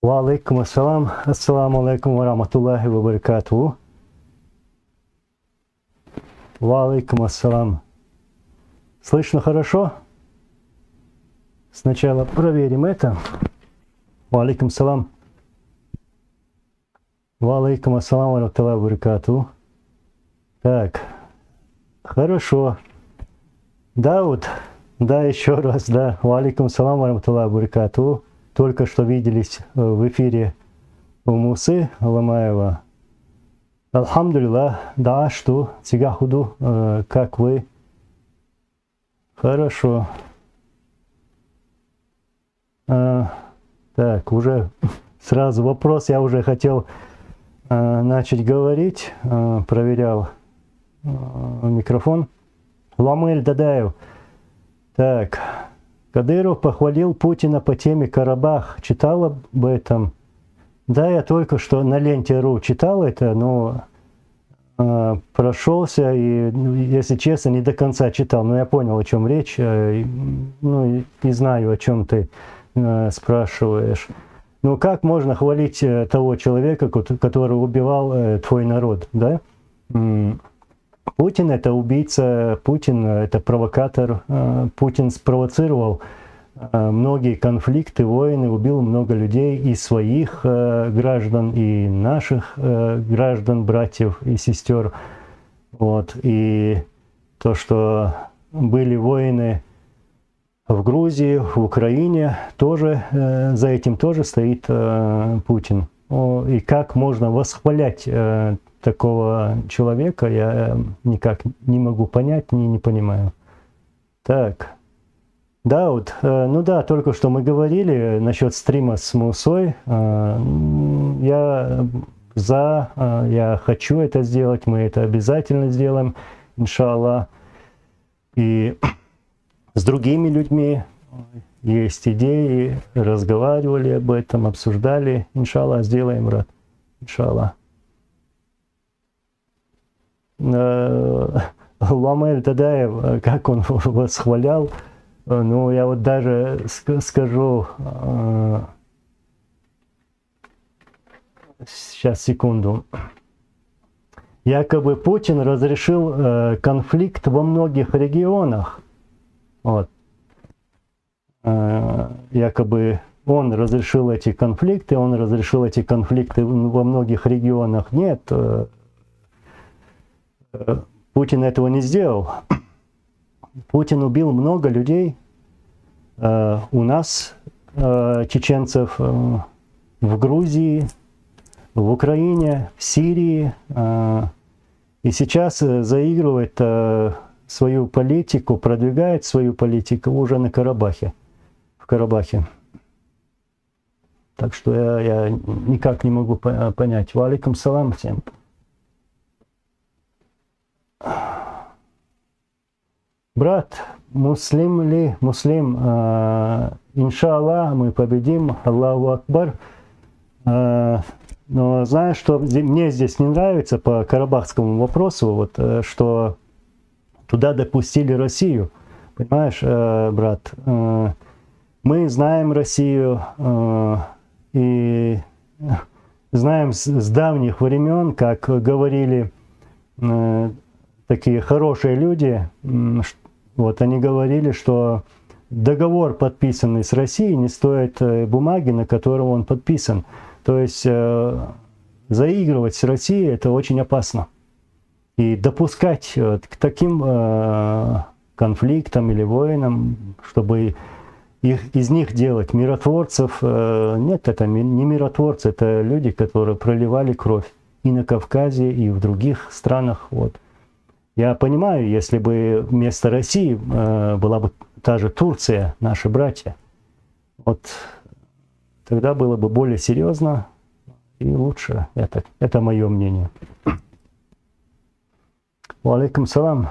Ва алейкум ассалам. Ассаламу алейкум ва рахматуллахи ва баракатуху. Ва алейкум ассалам. Слышно хорошо? Сначала проверим это. Ва алейкум салам. Ва алейкум ассалам ва рахматуллахи ва баракатуху. Так, хорошо. Да, вот, да, еще раз, да. Ва алейкум салам ва рахматуллахи ва баракатуху. Только что виделись в эфире у Мусы Ламаева. Алхамдулилlah, да, что, сега худу, как вы? Хорошо. Так, уже сразу вопрос, я уже хотел начать говорить, проверял микрофон. Ламель Дадаев. Так. Кадыров похвалил Путина по теме Карабах. Читал об этом? Да, я только что на ленте.ру читал это, но прошелся и, если честно, не до конца читал. Но я понял, о чем речь. Ну, и знаю, о чем ты спрашиваешь. Ну, как можно хвалить того человека, который убивал твой народ, да? Путин — это убийца, Путин — это провокатор. Путин спровоцировал многие конфликты, войны, убил много людей, и своих граждан, и наших граждан, братьев и сестер. Вот. И то, что были войны в Грузии, в Украине, тоже за этим тоже стоит Путин. И как можно восхвалять такого человека, я никак не могу понять, не понимаю. Так. Да, вот, ну да, только что мы говорили насчет стрима с Мусой. Я за, я хочу это сделать, мы это обязательно сделаем, иншаллах. И с другими людьми есть идеи, разговаривали об этом, обсуждали. Иншаллах, сделаем, брат. Иншаллах. Ламель Тадаев, как он восхвалял, ну, я вот даже скажу, сейчас, секунду. Якобы Путин разрешил конфликт во многих регионах. Вот. Якобы он разрешил эти конфликты, во многих регионах. Нет, Путин этого не сделал. Путин убил много людей. У нас, чеченцев, в Грузии, в Украине, в Сирии. И сейчас заигрывает свою политику, продвигает свою политику уже на Карабахе. В Карабахе. Так что я никак не могу понять. Ва алейкум салам всем. Брат, муслим ли? Муслим. Иншаллах, мы победим. Аллаху Акбар. Но знаешь, что мне здесь не нравится по карабахскому вопросу, вот, что туда допустили Россию. Понимаешь, брат? Мы знаем Россию и знаем с давних времен, как говорили такие хорошие люди, вот они говорили, что договор, подписанный с Россией, не стоит бумаги, на которой он подписан. То есть заигрывать с Россией — это очень опасно. И допускать к таким конфликтам или войнам, чтобы из них делать миротворцев, нет, это не миротворцы, это люди, которые проливали кровь и на Кавказе, и в других странах. Вот. Я понимаю, если бы вместо России была бы та же Турция, наши братья, вот тогда было бы более серьезно и лучше. Это мое мнение. Ва алейкум салам.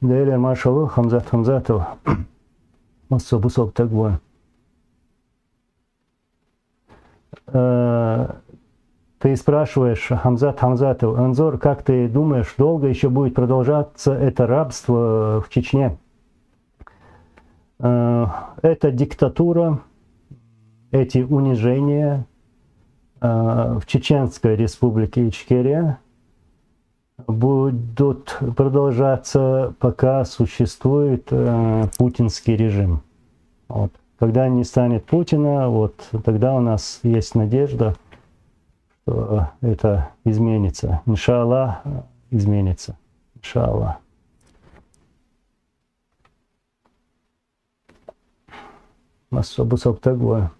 Дейлер маршалу Хамзат Хамзатов. Массобусок Тагвон. Ты спрашиваешь, Хамзат Хамзатов, Анзор, как ты думаешь, долго еще будет продолжаться это рабство в Чечне? Это диктатура, эти унижения в Чеченской республике Ичкерия будут продолжаться, пока существует путинский режим. Вот. Когда не станет Путина, вот тогда у нас есть надежда, что это изменится. Иншаллах, изменится. Иншаллах. Особо такое.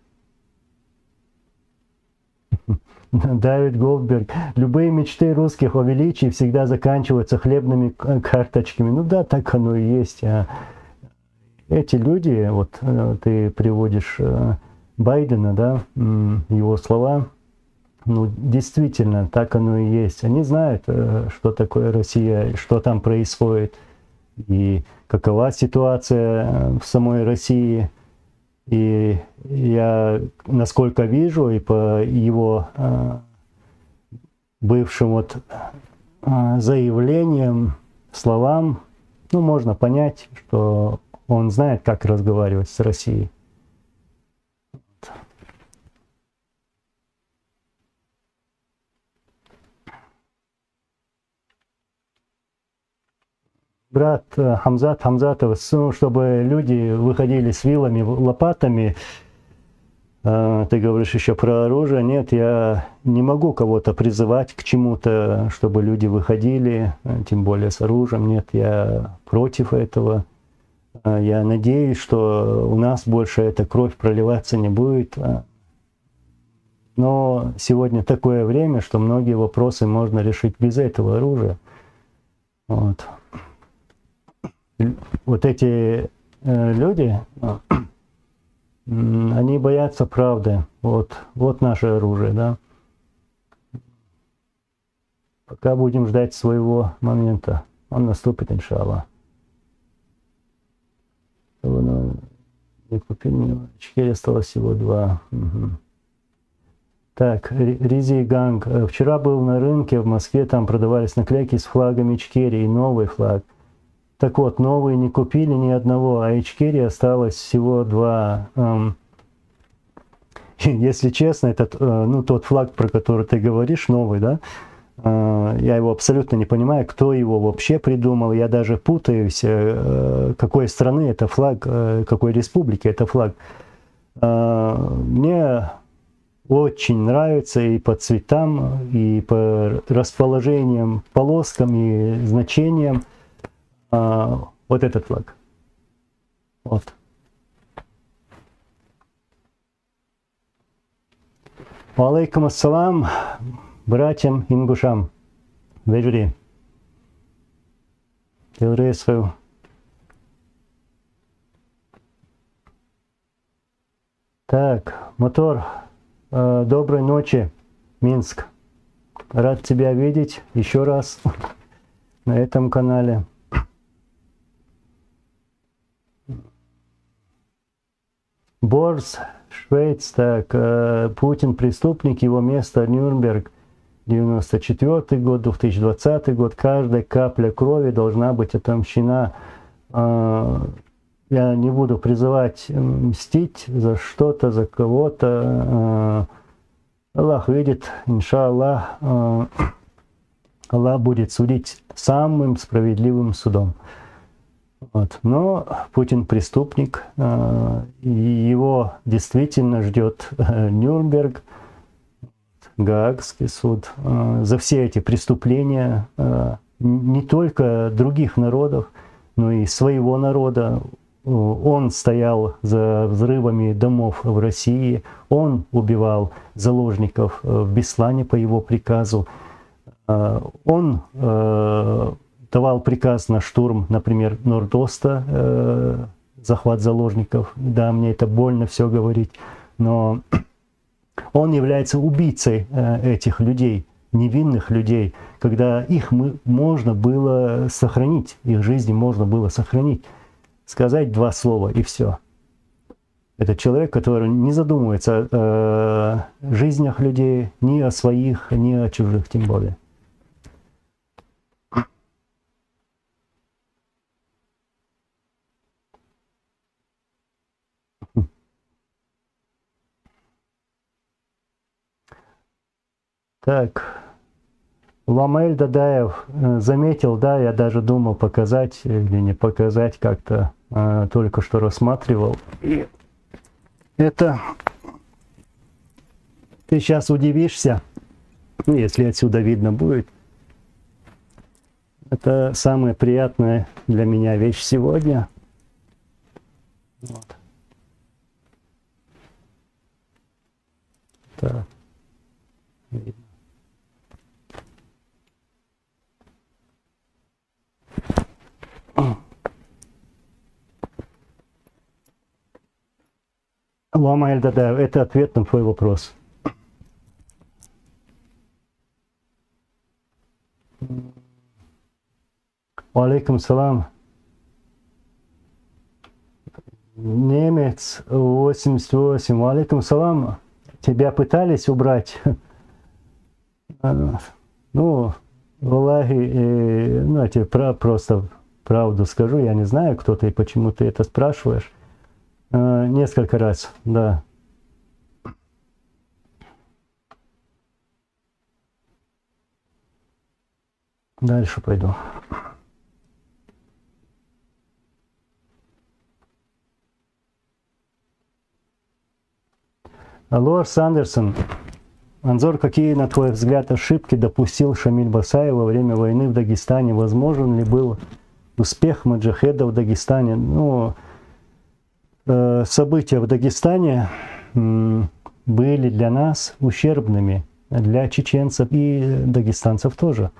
Давид Голдберг. Любые мечты русских о величии всегда заканчиваются хлебными карточками. Ну да, так оно и есть. Эти люди, вот ты приводишь Байдена, да, его слова, ну действительно, так оно и есть. Они знают, что такое Россия, что там происходит, и какова ситуация в самой России. И я, насколько вижу, и по его бывшим вот заявлениям, словам, ну, можно понять, что он знает, как разговаривать с Россией. Брат Хамзатов, чтобы люди выходили с вилами, лопатами. Ты говоришь еще про оружие. Нет, я не могу кого-то призывать к чему-то, чтобы люди выходили, тем более с оружием. Нет, я против этого. Я надеюсь, что у нас больше эта кровь проливаться не будет. Но сегодня такое время, что многие вопросы можно решить без этого оружия. Вот. Вот эти люди, они боятся правды. Вот наше оружие, да. Пока будем ждать своего момента. Он наступит, иншаллах. Не купили, очки осталось всего 2. Угу. Так, Ризи Ганг. Вчера был на рынке в Москве, там продавались наклейки с флагом Ичкерии, новый флаг. Так вот, новые не купили ни одного, а Ичкерии осталось всего 2. Если честно, этот, ну, тот флаг, про который ты говоришь, новый, да, я его абсолютно не понимаю, кто его вообще придумал. Я даже путаюсь, какой страны это флаг, какой республики это флаг. Мне очень нравится и по цветам, и по расположениям, полоскам и значениям вот этот флаг. Вот. Алейкум ассалам, братьям ингушам. Вежри. Приветствую. Так, мотор. Доброй ночи, Минск. Рад тебя видеть еще раз на этом канале. Борс, Швейц, так, Путин преступник, его место Нюрнберг, 94 год, 2020 год, каждая капля крови должна быть отомщена. Я не буду призывать мстить за что-то, за кого-то. Аллах видит, иншаллах, Аллах будет судить самым справедливым судом. Вот. Но Путин преступник, и его действительно ждет Нюрнберг, Гаагский суд за все эти преступления не только других народов, но и своего народа. Он стоял за взрывами домов в России, он убивал заложников в Беслане по его приказу, он давал приказ на штурм, например, Норд-Оста, захват заложников. Да, мне это больно все говорить, но он является убийцей этих людей, невинных людей, когда их можно было сохранить, их жизни можно было сохранить. Сказать 2 слова и все. Это человек, который не задумывается о жизнях людей, ни о своих, ни о чужих, тем более. Так, Ламаэль Дадаев заметил, да, я даже думал показать или не показать, как-то только что рассматривал. И это ты сейчас удивишься, ну, если отсюда видно будет. Это самая приятная для меня вещь сегодня. Вот. Так, видно. Ламаэль Дадаев, это ответ на твой вопрос. Алейкум салам. Немец 88. Алейкум салам. Тебя пытались убрать? Ну, Аллахи, ну, я тебе просто правду скажу, я не знаю, кто ты и почему ты это спрашиваешь. Несколько раз, да. Дальше пойду. Лорд Сандерсон, Анзор, какие, на твой взгляд, ошибки допустил Шамиль Басаев во время войны в Дагестане? Возможен ли был успех маджахедов в Дагестане? Ну, события в Дагестане были для нас ущербными, для чеченцев и дагестанцев тоже.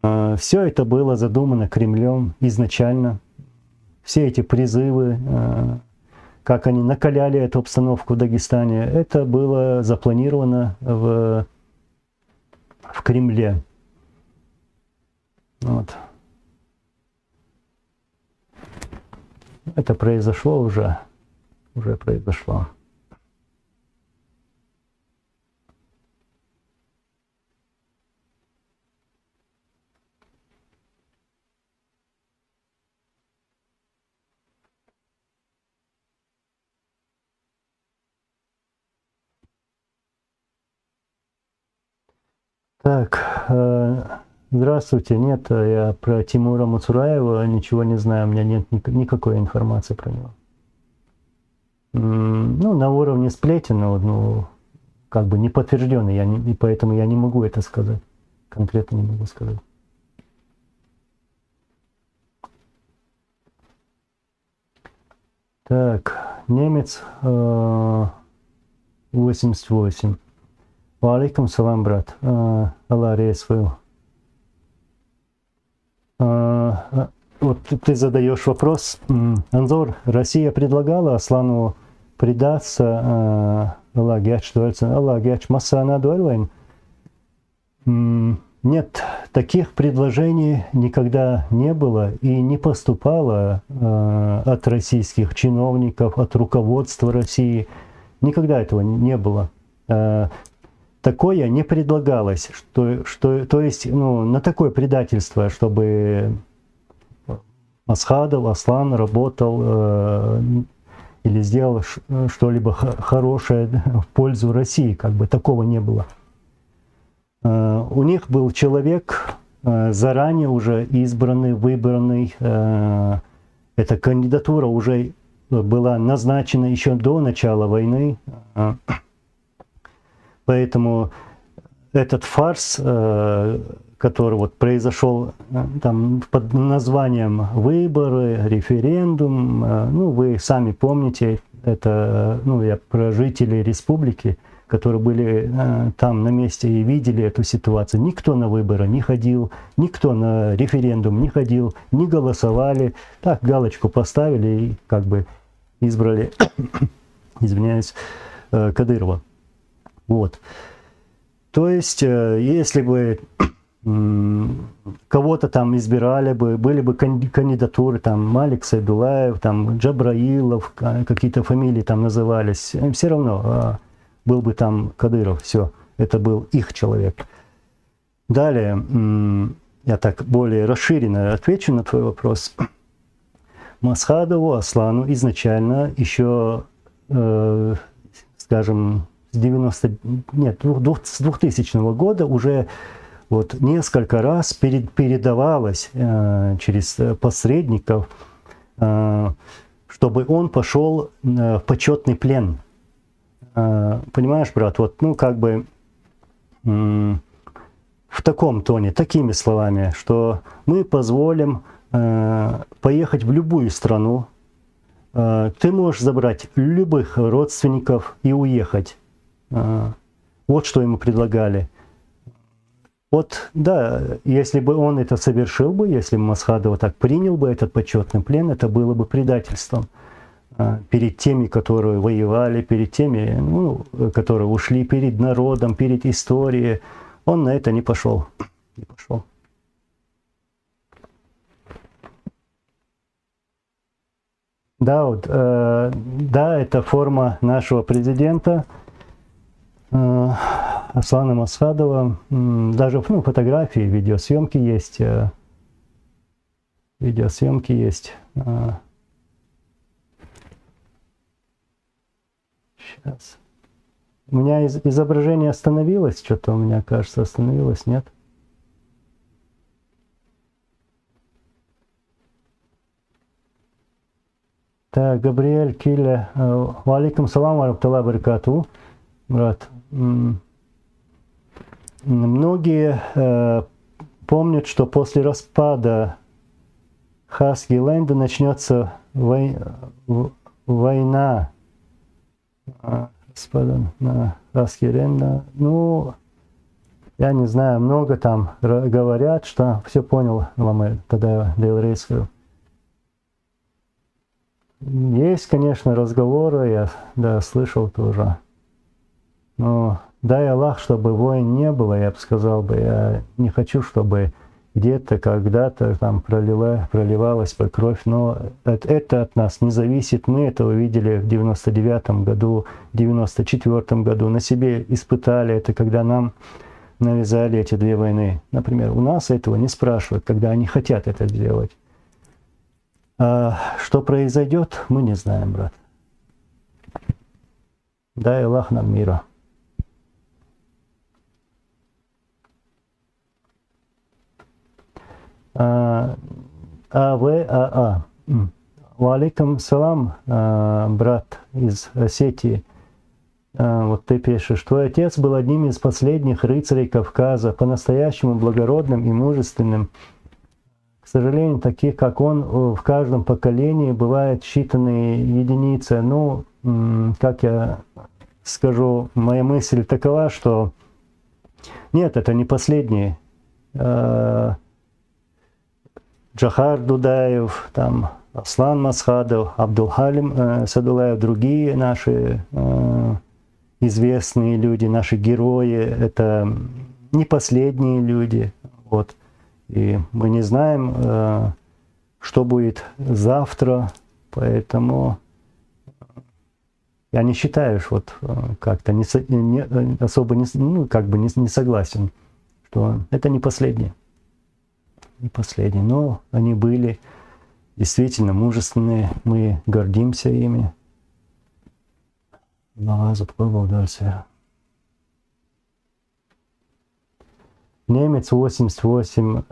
Все это было задумано Кремлем изначально. Все эти призывы, как они накаляли эту обстановку в Дагестане, это было запланировано в Кремле. Вот. Это произошло уже произошло. Так, здравствуйте. Нет, я про Тимура Муцураева ничего не знаю, у меня нет никакой информации про него. Ну, на уровне сплетен, ну, как бы не подтвержденный, и поэтому я не могу это сказать. Конкретно не могу сказать. Так, немец 88. Алейкум салам, брат. Аллах приветствую. Вот ты задаешь вопрос. Анзор, Россия предлагала Аслану предаться Аллах Гяч Масана Дуэльвайн. Нет, таких предложений никогда не было и не поступало от российских чиновников, от руководства России. Никогда этого не было. Такое не предлагалось, то есть, ну, на такое предательство, чтобы Асхадов, Аслан работал или сделал что-либо хорошее в пользу России, как бы такого не было. У них был человек, заранее уже избранный, выбранный, эта кандидатура уже была назначена еще до начала войны. Поэтому этот фарс, который вот произошел там под названием выборы, референдум, ну, вы сами помните, это, ну, я про жителей республики, которые были там на месте и видели эту ситуацию. Никто на выборы не ходил, никто на референдум не ходил, не голосовали. Так, галочку поставили и как бы избрали, извиняюсь, Кадырова. Вот. То есть, если бы кого-то там избирали бы, были бы кандидатуры, там Малик Сайдулаев, там Джабраилов, какие-то фамилии там назывались, все равно был бы там Кадыров, все, это был их человек. Далее, я так более расширенно отвечу на твой вопрос. Масхадову, Аслану изначально еще, скажем, с 2000 года уже вот несколько раз передавалось через посредников, чтобы он пошел в почетный плен. Понимаешь, брат, вот, ну, как бы в таком тоне, такими словами, что мы позволим поехать в любую страну, ты можешь забрать любых родственников и уехать. Вот что ему предлагали. Вот, да, если бы он это совершил бы, если бы Масхадов так принял бы этот почетный плен, это было бы предательством перед теми, которые воевали, перед теми, ну, которые ушли, перед народом, перед историей. Он на это не пошел. Не пошел. Да, вот, да, это форма нашего президента Аслана Масхадова. Даже, ну, фотографии, видеосъемки есть. Видеосъемки есть. Сейчас. У меня изображение остановилось, что-то у меня, кажется, остановилось, нет? Так, Габриэль Килля. Валикум салам варахматуллахи баракатуху. Брат, многие помнят, что после распада Хасгиленда начнется война. Распада на Хасгиленда. Ну, я не знаю, много там говорят, что все понял, Ламы тогда Дейлрейскую. Есть, конечно, разговоры, я, да, слышал тоже. Но дай Аллах, чтобы войн не было, я бы сказал бы, я не хочу, чтобы где-то, когда-то там проливалась бы кровь, но это от нас не зависит. Мы это увидели в 99-м году, в 94-м году, на себе испытали это, когда нам навязали эти две войны. Например, у нас этого не спрашивают, когда они хотят это сделать. А что произойдет, мы не знаем, брат. Дай Аллах нам мира. АВАА. Валикум салам, брат из Осетии. Вот ты пишешь, твой отец был одним из последних рыцарей Кавказа, по-настоящему благородным и мужественным. К сожалению, таких, как он, в каждом поколении бывают считанные единицы. Ну, как я скажу, моя мысль такова, что нет, это не последние. Джахар Дудаев, там, Аслан Масхадов, Абдулхалим Садулаев, другие наши известные люди, наши герои, это не последние люди. Вот. И мы не знаем, что будет завтра, поэтому я не считаю, что вот как-то особо не согласен, что это не последние. Не последние, но они были действительно мужественные, мы гордимся ими. Немец 88,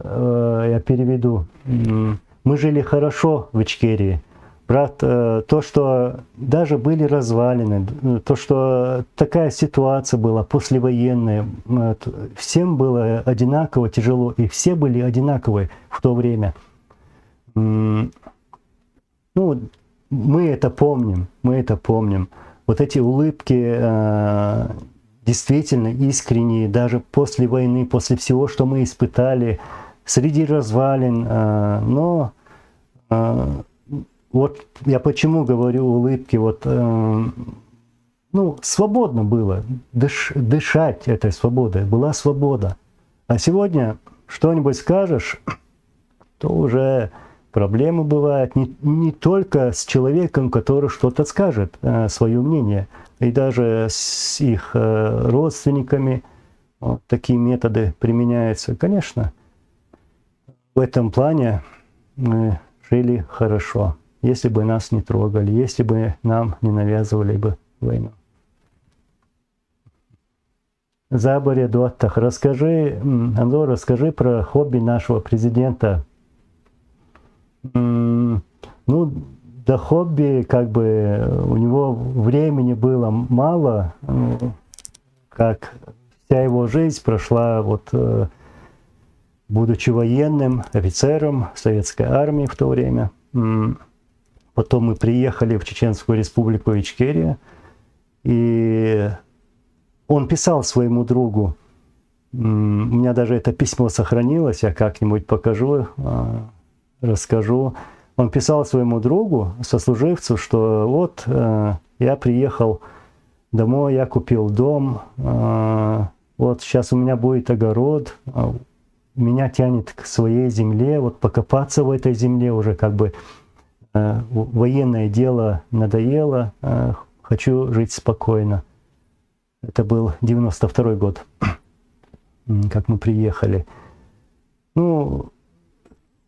я переведу. Мы жили хорошо в Ичкерии. Брат, то, что даже были развалины, то, что такая ситуация была послевоенная, всем было одинаково тяжело, и все были одинаковые в то время. Ну, мы это помним, Вот эти улыбки действительно искренние, даже после войны, после всего, что мы испытали, среди развалин, но вот я почему говорю улыбки, вот, ну, свободно было, дышать этой свободой, была свобода. А сегодня что-нибудь скажешь, то уже проблемы бывают не только с человеком, который что-то скажет, свое мнение, и даже с их родственниками. Вот такие методы применяются. Конечно, в этом плане мы жили хорошо, если бы нас не трогали, если бы нам не навязывали бы войну. Заборе Дуаттах. Расскажи, Анзор, расскажи про хобби нашего президента. Ну, до хобби, как бы, у него времени было мало, как вся его жизнь прошла, вот, будучи военным офицером советской армии в то время. Потом мы приехали в Чеченскую республику Ичкерия, и он писал своему другу, у меня даже это письмо сохранилось, я как-нибудь покажу, расскажу. Он писал своему другу, сослуживцу, что вот я приехал домой, я купил дом, вот сейчас у меня будет огород, меня тянет к своей земле, вот покопаться в этой земле уже как бы военное дело надоело, хочу жить спокойно. Это был 92-й год, как мы приехали. Ну,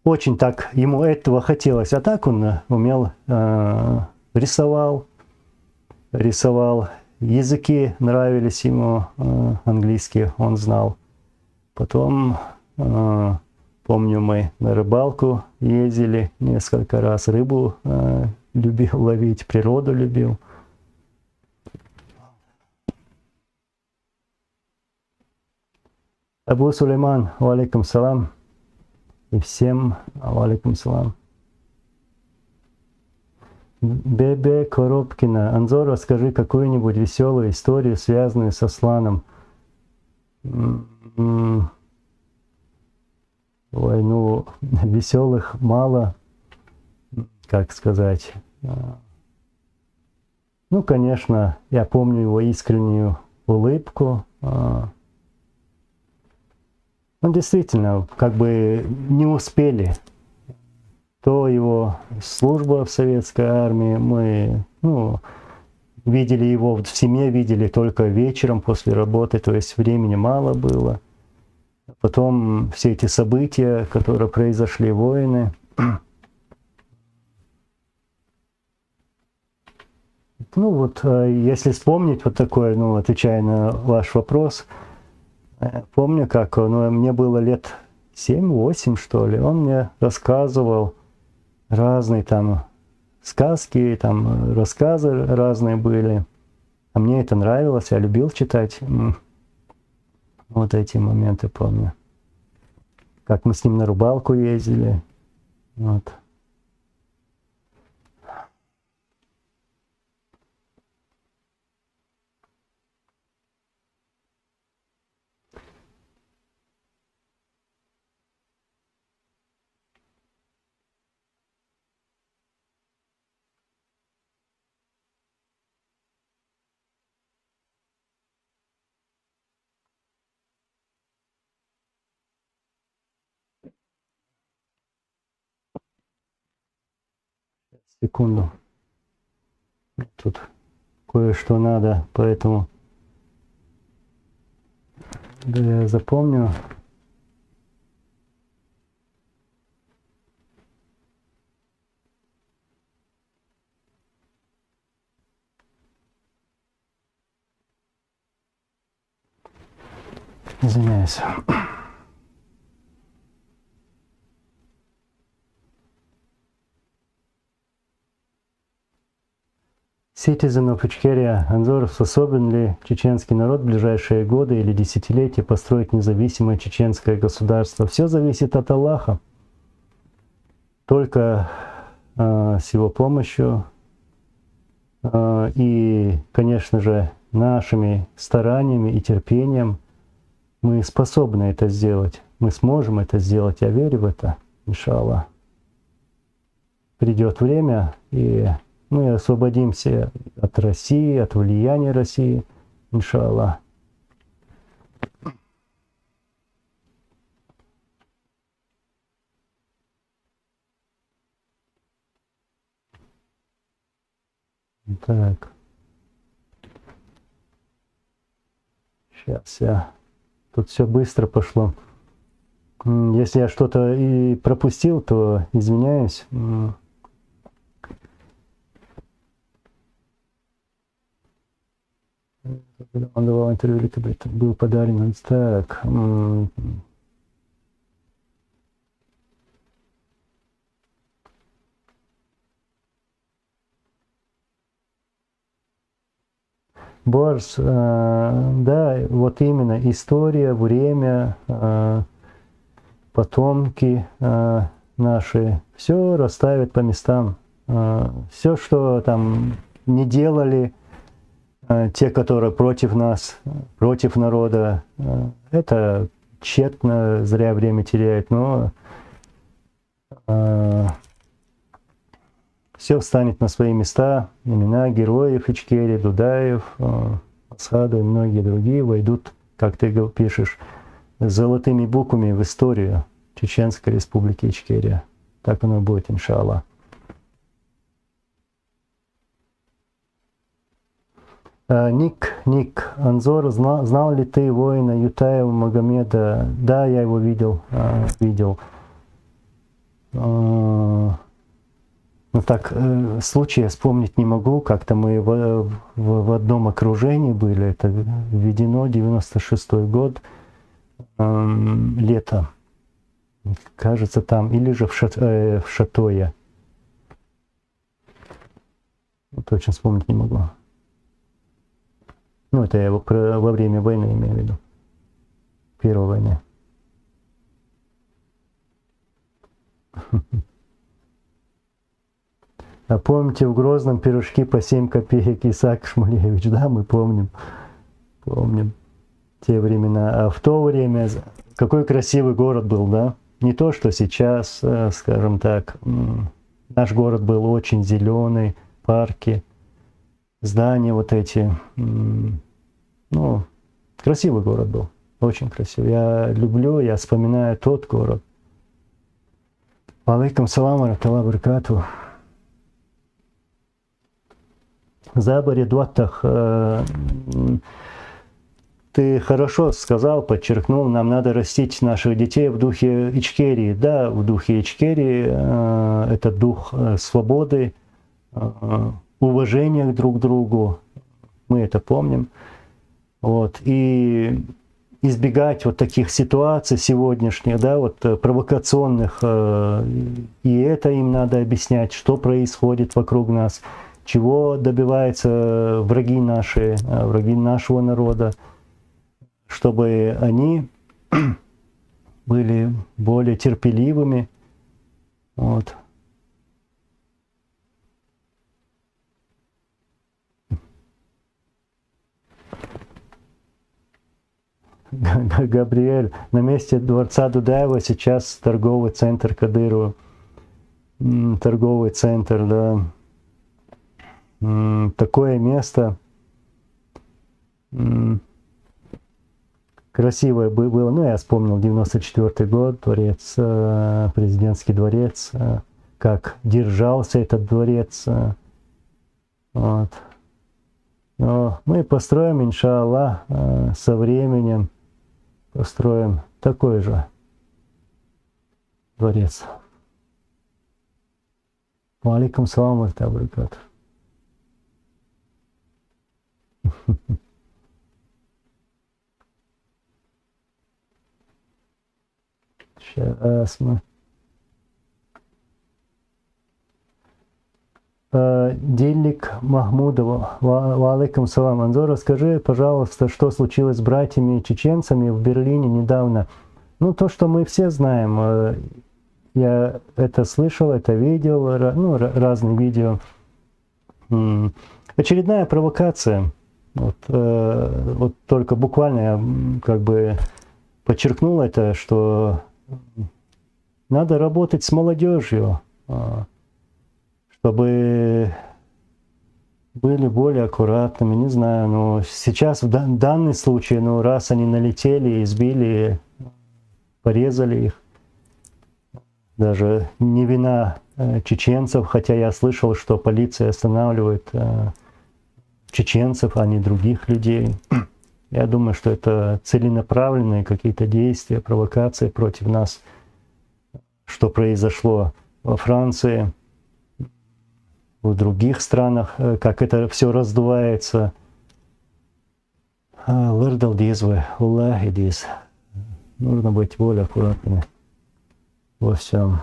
очень так ему этого хотелось, а так он умел, рисовал, языки нравились ему, английский он знал. Потом, помню, мы на рыбалку ездили несколько раз, рыбу любил ловить, природу любил. Абу Сулейман, алейкум салам. И всем алейкум салам. Бебе Коробкина. Анзор, расскажи какую-нибудь веселую историю, связанную со сланом. Ой, ну, веселых мало, как сказать. Ну, конечно, я помню его искреннюю улыбку. Ну, действительно, как бы не успели. То его служба в советской армии, мы, ну, видели его в семье, видели только вечером после работы, то есть времени мало было. Потом все эти события, которые произошли, войны. Ну вот, если вспомнить вот такое, ну, отвечая на ваш вопрос, помню, как мне было лет 7-8, что ли, он мне рассказывал разные там сказки, там рассказы разные были. А мне это нравилось, я любил читать. Вот эти моменты помню. Как мы с ним на рыбалку ездили. Вот. Секунду. Тут кое-что надо, поэтому да, я запомню. Извиняюсь. Citizen of Ичкерия. Анзор, способен ли чеченский народ в ближайшие годы или десятилетия построить независимое чеченское государство? Все зависит от Аллаха. Только с его помощью и, конечно же, нашими стараниями и терпением мы способны это сделать. Мы сможем это сделать. Я верю в это, иншаллах. Придет время, и мы освободимся от России, от влияния России, иншаллах. Так. Сейчас я... Тут все быстро пошло. Если я что-то и пропустил, то извиняюсь. Он давал интервью Великобритании, был подарен. Так. Борс, да, вот именно история, время, потомки наши, все расставят по местам. Все, что там не делали те, которые против нас, против народа, это тщетно, зря время теряет, но все встанет на свои места, имена героев Ичкерии, Дудаев, Асхадов и многие другие войдут, как ты пишешь, золотыми буквами в историю Чеченской Республики Ичкерия. Так оно будет, иншаллах. Ник, Анзор, знал ли ты воина Ютаева Магомеда? Да, я его видел. Ну так, случай я вспомнить не могу, как-то мы в одном окружении были, это введено, 96-й год, лето, кажется там, или же в Шатое. Точно вспомнить не могу. Ну, это я во время войны имею в виду, первой войны. А помните в Грозном пирожки по 7 копеек Исаак Шмулевич? Да, мы помним. Помним те времена. А в то время какой красивый город был, да? Не то, что сейчас, скажем так. Наш город был очень зеленый, парки, здания вот эти. Ну, красивый город был. Очень красивый. Я люблю, я вспоминаю тот город. Алейкум салам ва рахматуллахи ва баракатуху. Забари Дуаттах, ты хорошо сказал, подчеркнул, нам надо растить наших детей в духе Ичкерии. Да, в духе Ичкерии, это дух свободы, уважения друг к другу, мы это помним. Вот. И избегать вот таких ситуаций сегодняшних, да, вот провокационных, и это им надо объяснять, что происходит вокруг нас, чего добиваются враги наши, враги нашего народа, чтобы они были более терпеливыми. Вот. Габриэль, на месте дворца Дудаева сейчас торговый центр Кадырова. Торговый центр, да. Такое место красивое было. Ну, я вспомнил 94-й год, дворец, президентский дворец, как держался этот дворец. Вот. Но мы построим, иншаллах, со временем построим такой же дворец. Ва алейкум салам ва рахматуллахи ва баракатуху. Сейчас мы. Дельник Махмудова. Ва алейкум салам. Анзор, расскажи, пожалуйста, что случилось с братьями-чеченцами в Берлине недавно. Ну, то, что мы все знаем. Я это слышал, это видел, ну, разные видео. Очередная провокация. Вот только буквально я как бы подчеркнул это, что надо работать с молодежью, чтобы были более аккуратными, не знаю, но сейчас в данный случай, ну, раз они налетели, избили, порезали их, даже не вина чеченцев, хотя я слышал, что полиция останавливает чеченцев, а не других людей. Я думаю, что это целенаправленные какие-то действия, провокации против нас, что произошло во Франции, в других странах, как это все раздувается. Лырдал дизвы, улахи диз. Нужно быть более аккуратными во всем.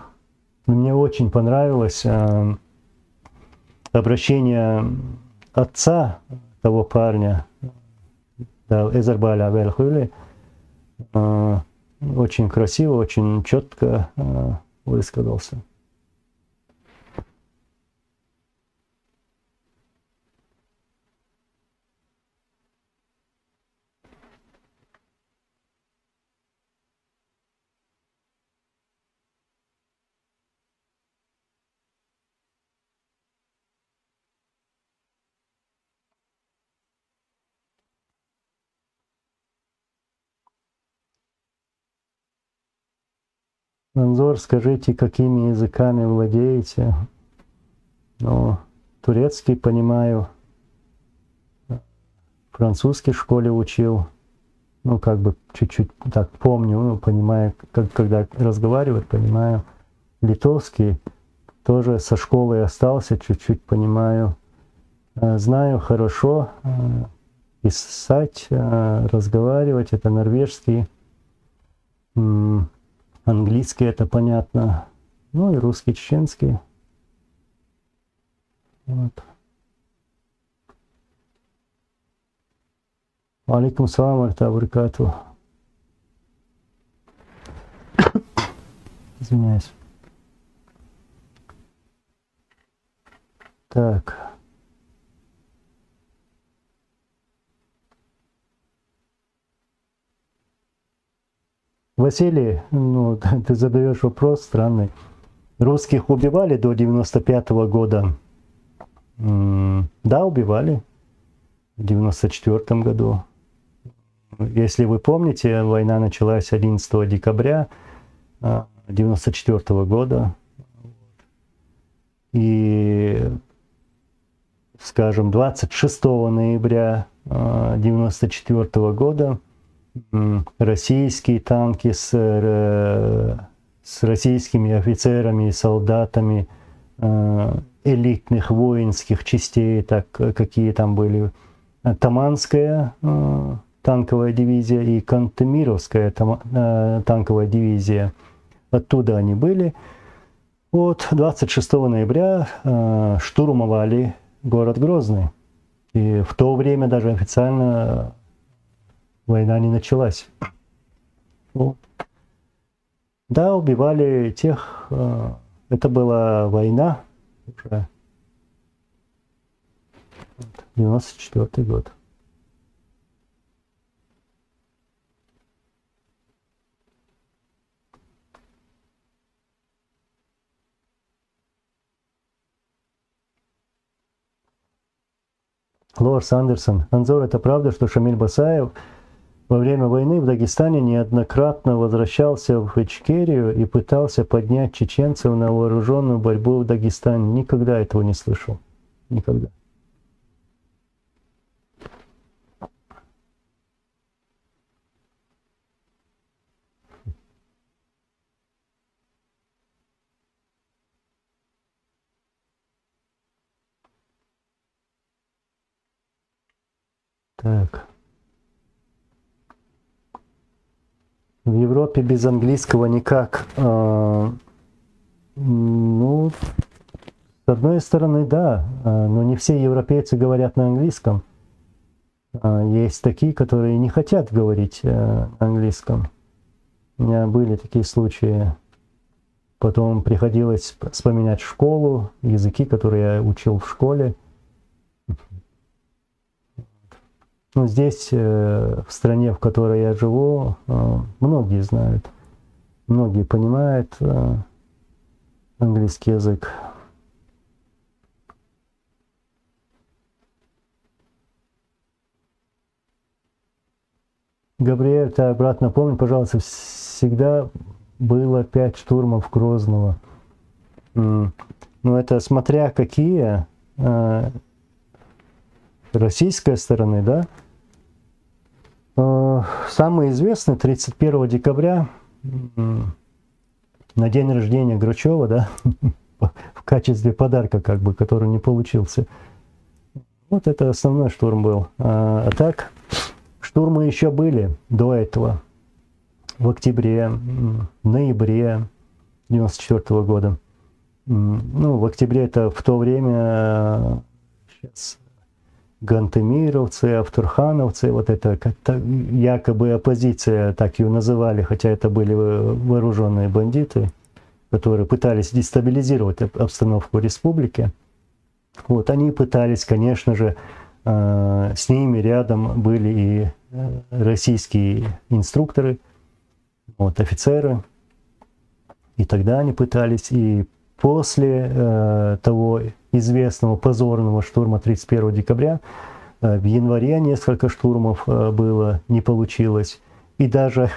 Мне очень понравилось обращение отца того парня, Эзербаля Абель-Хули. Очень красиво, очень четко высказался. Анзор, скажите, какими языками владеете? Ну, турецкий понимаю, французский в школе учил, ну, как бы чуть-чуть так помню, ну, понимаю, когда разговаривать, понимаю. Литовский тоже со школы остался, чуть-чуть понимаю. Знаю хорошо писать, разговаривать, это норвежский. Английский это понятно, ну и русский, чеченский. Вот. Алейкум салам, аль-табрикату. Извиняюсь. Так. Василий, ну, ты задаешь вопрос странный. Русских убивали до 95-го года? Да, убивали. В 94 году. Если вы помните, война началась 11 декабря 94 года. И, скажем, 26 ноября 94 года российские танки с российскими офицерами и солдатами элитных воинских частей, так какие там были, Таманская танковая дивизия и Кантемировская танковая дивизия. Оттуда они были. Вот 26 ноября штурмовали город Грозный. И в то время даже официально война не началась. Вот. Да, убивали тех. Это была война уже. 94 год. Лорс Андерсон. Анзор, это правда, что Шамиль Басаев во время войны в Дагестане неоднократно возвращался в Ичкерию и пытался поднять чеченцев на вооруженную борьбу в Дагестане? Никогда этого не слышал. Никогда. Так. В Европе без английского никак. Ну, с одной стороны, да, но не все европейцы говорят на английском. Есть такие, которые не хотят говорить на английском. У меня были такие случаи. Потом приходилось вспоминать школу, языки, которые я учил в школе. Но здесь, в стране, в которой я живу, многие знают, многие понимают английский язык. Габриэль, ты обратно помни, пожалуйста, всегда было 5 штурмов Грозного. Ну, это смотря какие, российской стороны, да? Самый известный 31 декабря на день рождения Грачева, да, в качестве подарка, как бы, который не получился. Вот это основной штурм был. А так, Штурмы еще были до этого, в октябре, в ноябре 1994 года. Ну, в октябре это в то время сейчас гантемировцы, автурхановцы, вот это якобы оппозиция, так ее называли, хотя это были вооруженные бандиты, которые пытались дестабилизировать обстановку республики. Вот, они пытались, конечно же, с ними рядом были и российские инструкторы, вот, офицеры. И тогда они пытались, и после того известного позорного штурма 31 декабря, в январе несколько штурмов было, не получилось. И даже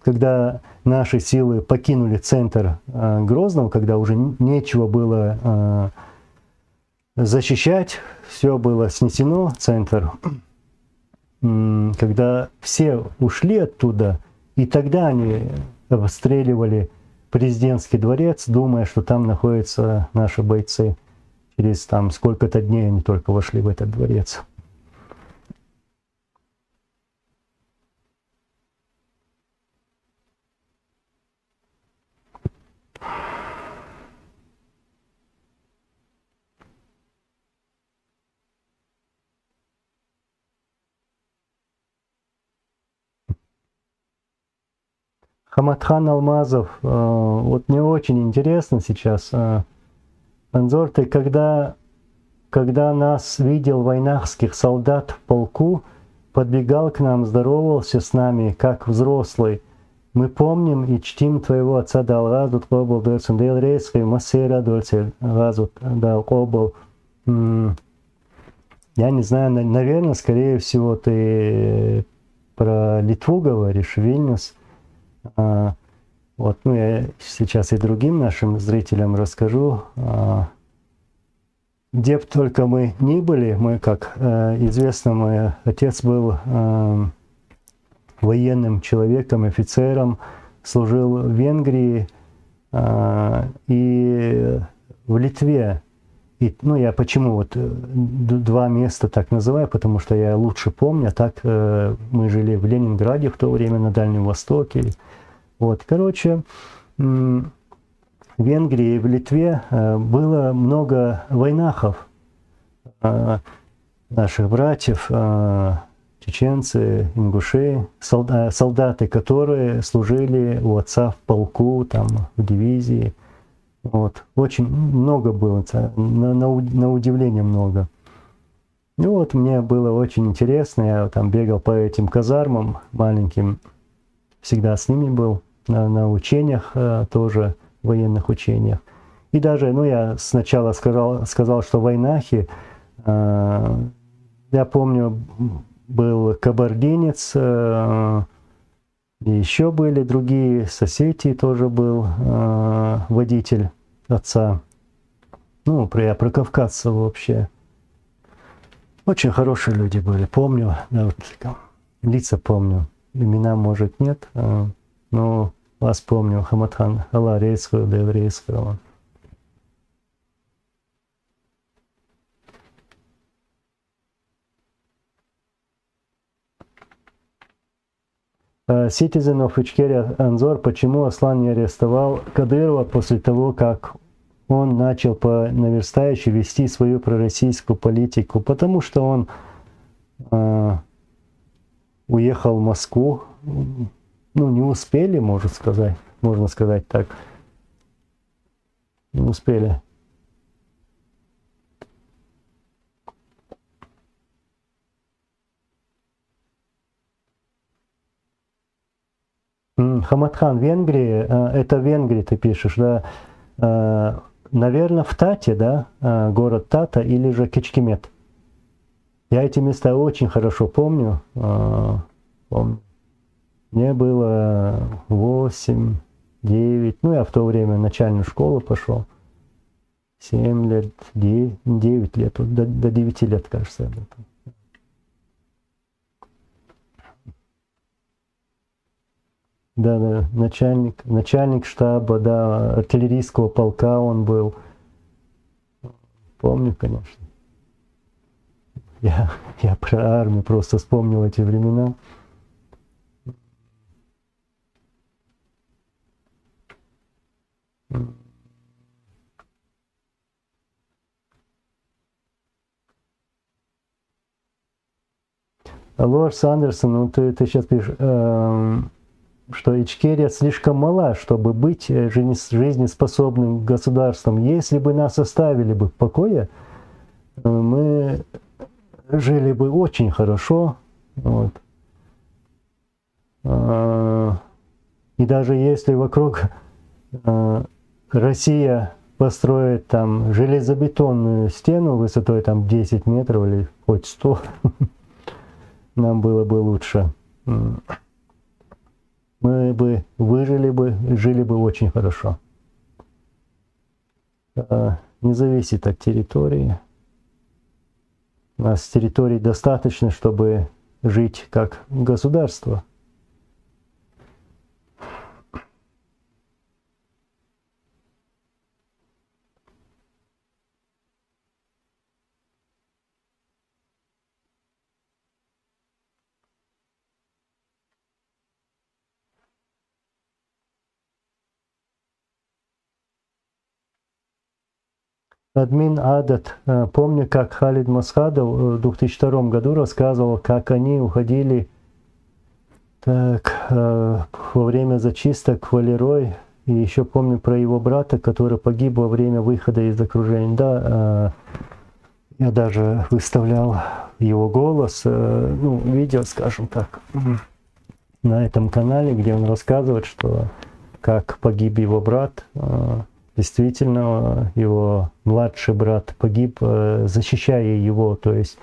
когда наши силы покинули центр Грозного, когда уже нечего было защищать, все было снесено, центр, когда все ушли оттуда, и тогда они обстреливали президентский дворец, думая, что там находятся наши бойцы. Через там сколько-то дней они только вошли в этот дворец. Хаматхан Алмазов, вот мне очень интересно сейчас, Анзор, ты когда нас видел войнахских солдат в полку, подбегал к нам, здоровался с нами, как взрослый. Мы помним и чтим твоего отца Далгазут Кобл Дойцендейл Рейской, Масера Дойцендейл Дал Кобл. Я не знаю, наверное, скорее всего, ты про Литву говоришь, Вильнюс. Вот, ну, я сейчас и другим нашим зрителям расскажу. Где бы только мы ни были, мы, как известно, мой отец был военным человеком, офицером, служил в Венгрии и в Литве. И, ну, я почему вот два места так называю, потому что я лучше помню. Так мы жили в Ленинграде в то время, на Дальнем Востоке. Вот, короче, в Венгрии и в Литве было много войнахов, наших братьев, чеченцы, ингуши, солдаты, которые служили у отца в полку, там, в дивизии. Вот. Очень много было, на удивление много. И вот мне было очень интересно, я там бегал по этим казармам маленьким, всегда с ними был, на учениях тоже, военных учениях. И даже, ну, я сначала сказал, что войнахи, я помню, был кабардинец, и еще были другие, соседи тоже был водитель отца. Ну, я про кавказцев вообще. Очень хорошие люди были, помню, да, вот, лица помню, имена, может, нет, но вас помню, Хаматхан Алла Рейского, да еврейского. Citizen of Ичкерия Анзор, почему Аслан не арестовал Кадырова после того, как он начал по наверстающей вести свою пророссийскую политику? Потому что он уехал в Москву, ну, не успели, можно сказать так, не успели. Хаматхан, Венгрия, это в Венгрии ты пишешь, да? Наверное, в Тате, да? Город Тата или же Кечкемет. Я эти места очень хорошо помню. Мне было 8, 9, ну я в то время в начальную школу пошел. 7 лет, 9 лет, до 9 лет, кажется, я был там. Да, начальник штаба, да, артиллерийского полка он был. Помню, конечно. Я про армию просто вспомнил эти времена. Лорс Андерсон, ну ты сейчас пишешь, что Ичкерия слишком мала, чтобы быть жизнеспособным государством. Если бы нас оставили бы в покое, мы жили бы очень хорошо. Вот. И даже если вокруг Россия построит там железобетонную стену высотой там 10 метров или хоть 100, нам было бы лучше. Мы бы выжили бы, жили бы очень хорошо. Не зависит от территории. У нас территорий достаточно, чтобы жить как государство. Админ Адат. Помню, как Халид Масхадов в 2002 году рассказывал, как они уходили во время зачисток в Валерой. И еще помню про его брата, который погиб во время выхода из окружения. Да, я даже выставлял его голос, ну, видео, скажем так, на этом канале, где он рассказывает, что как погиб его брат. Действительно, его младший брат погиб, защищая его, то есть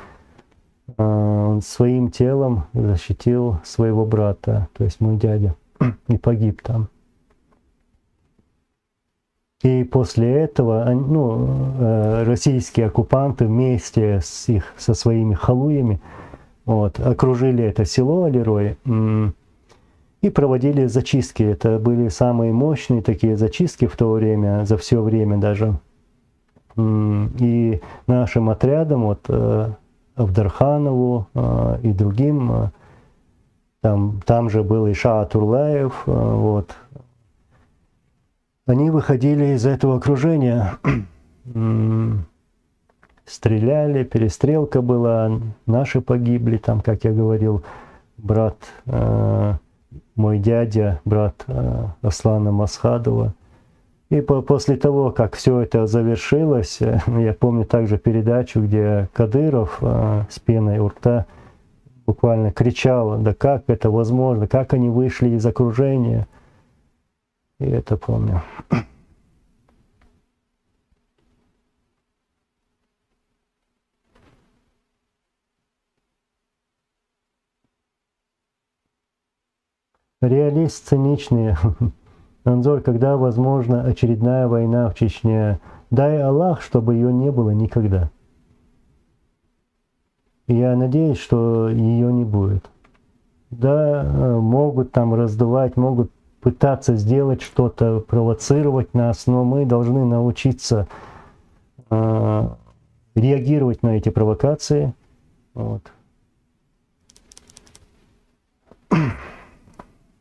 он своим телом защитил своего брата, то есть мой дядя, и погиб там. И после этого российские оккупанты вместе со своими халуями окружили это село Алерой и проводили зачистки. Это были самые мощные такие зачистки в то время, за все время даже. И нашим отрядом, Авдарханову и другим, там же был Иша Атурлаев, они выходили из этого окружения, стреляли, перестрелка была, наши погибли, там, как я говорил, брат, мой дядя, брат Аслана Масхадова. И после того, как все это завершилось, я помню также передачу, где Кадыров с пеной у рта буквально кричал: да как это возможно, как они вышли из окружения. И это помню. Реалист циничный. Анзор, когда возможна очередная война в Чечне? Дай Аллах, чтобы ее не было никогда. Я надеюсь, что ее не будет. Да, могут там раздувать, могут пытаться сделать что-то, провоцировать нас, но мы должны научиться реагировать на эти провокации.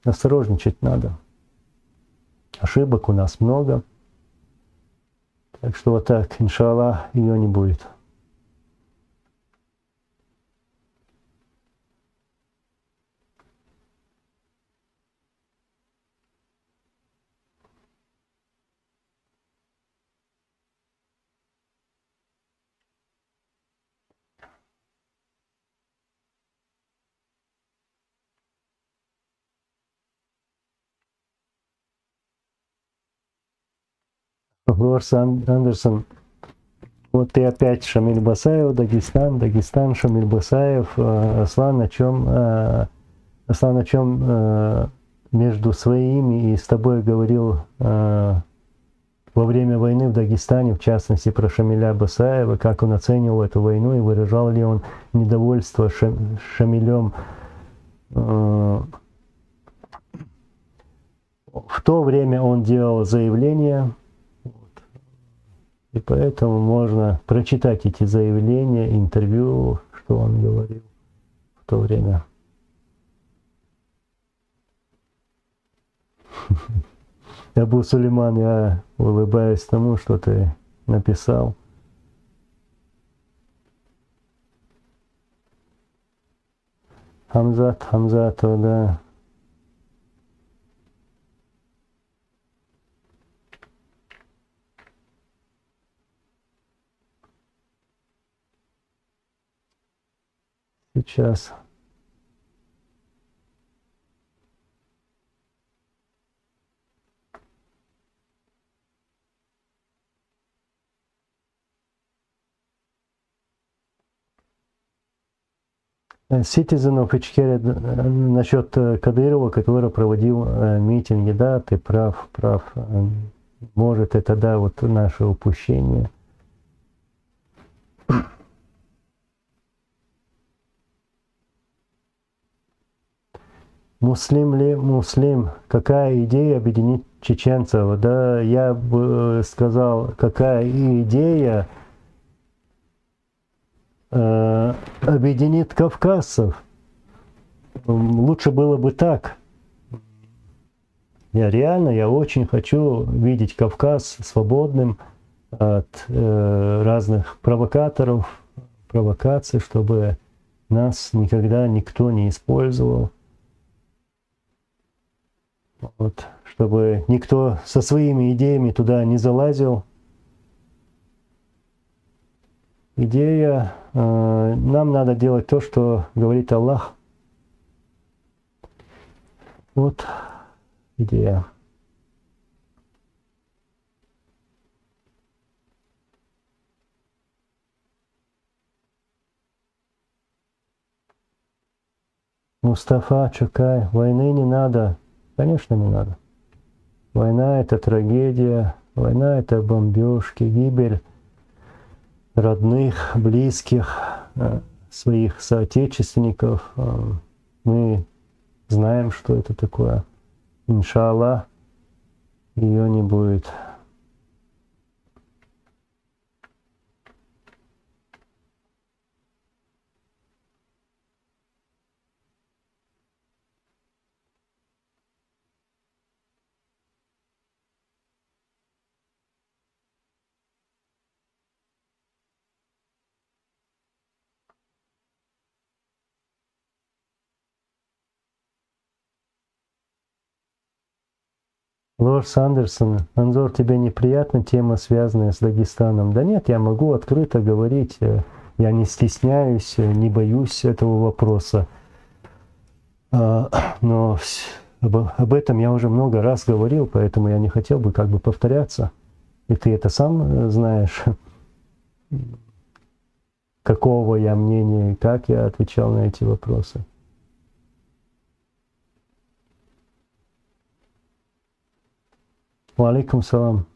Осторожничать надо. Ошибок у нас много. Так что так, иншаллах, ее не будет. Лорс Андерсон, вот ты опять Шамиль Басаев, Дагестан, Шамиль Басаев, Аслан, о чем между своими и с тобой говорил во время войны в Дагестане, в частности про Шамиля Басаева, как он оценивал эту войну и выражал ли он недовольство Шамилем. В то время он делал заявление. И поэтому можно прочитать эти заявления, интервью, что он говорил в то время. Абу Сулейман, я улыбаюсь тому, что ты написал. Хамзат, да. Сейчас. Citizen of Ичкерия насчет Кадырова, который проводил митинги, да, ты прав. Может, это, да, вот наше упущение. Муслим, какая идея объединить чеченцев? Да, я бы сказал, какая идея объединит кавказцев. Лучше было бы так. Я очень хочу видеть Кавказ свободным от разных провокаторов, провокаций, чтобы нас никогда никто не использовал. Вот, чтобы никто со своими идеями туда не залазил. Идея, нам надо делать то, что говорит Аллах. Вот идея. Мустафа Чукай, войны не надо. Конечно, не надо. Война — это трагедия, война — это бомбежки, гибель родных, близких, своих соотечественников. Мы знаем, что это такое. Иншаллах, ее не будет. Лорд Андерсон, Анзор, тебе неприятна тема, связанная с Дагестаном? Да нет, я могу открыто говорить, я не стесняюсь, не боюсь этого вопроса. Но об этом я уже много раз говорил, поэтому я не хотел бы как бы повторяться. И ты это сам знаешь, какого я мнения и как я отвечал на эти вопросы. Валикум салам.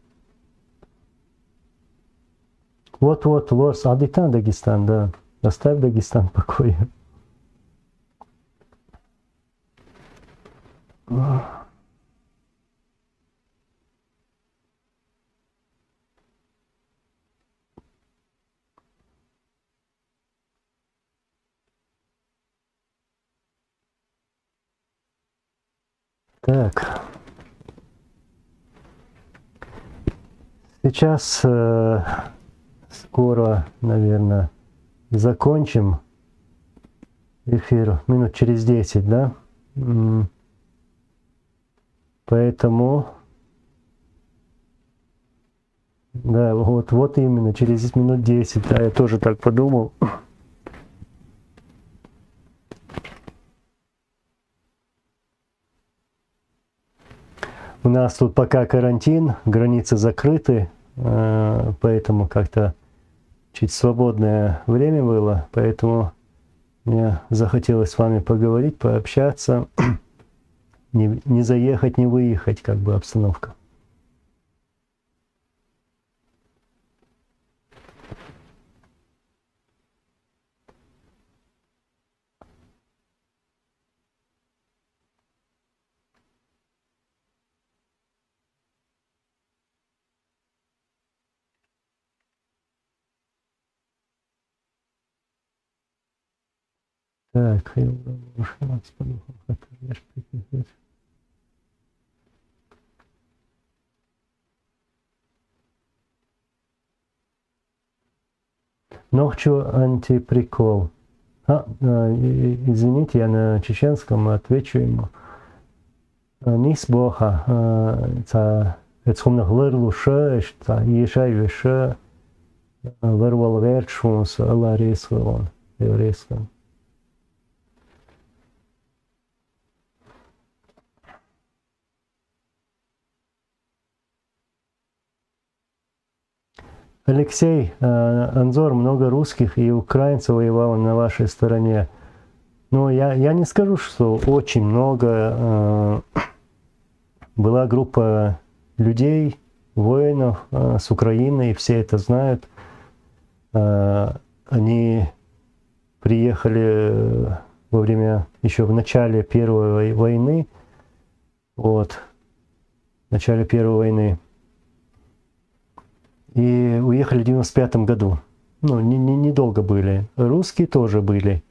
Вот, Лорс, Адитан, Дагестан, да. Оставь Дагестан в покое. Так. Сейчас скоро, наверное, закончим эфир минут через 10, да? Поэтому, да, вот именно, через минут 10, да, я тоже так подумал. У нас тут пока карантин, границы закрыты, поэтому как-то чуть свободное время было, поэтому мне захотелось с вами поговорить, пообщаться, не заехать, не выехать, как бы обстановка. Так, ночью антиприкол. Извините, я на чеченском отвечу ему. Nis boha, het komt nog lirlu še, ieșaiu še, lirval vērtšums, Allah rieskalon, jau rieskalon. Алексей, Анзор, много русских и украинцев воевало на вашей стороне. Но я не скажу, что очень много. Была группа людей, воинов с Украины, и все это знают. Они приехали во время, еще в начале Первой войны. Вот, в начале Первой войны. И уехали в 95 году. Ну, недолго были. Русские тоже были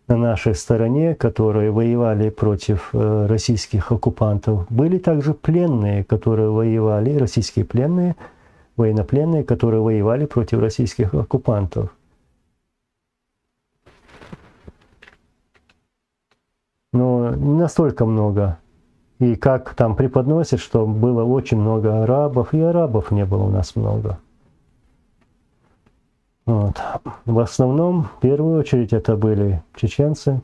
на нашей стороне, которые воевали против российских оккупантов. Были также пленные, которые воевали, российские пленные, военнопленные, которые воевали против российских оккупантов. Но не настолько много. И как там преподносят, что было очень много арабов, и арабов не было у нас много. Вот. В основном, в первую очередь, это были чеченцы,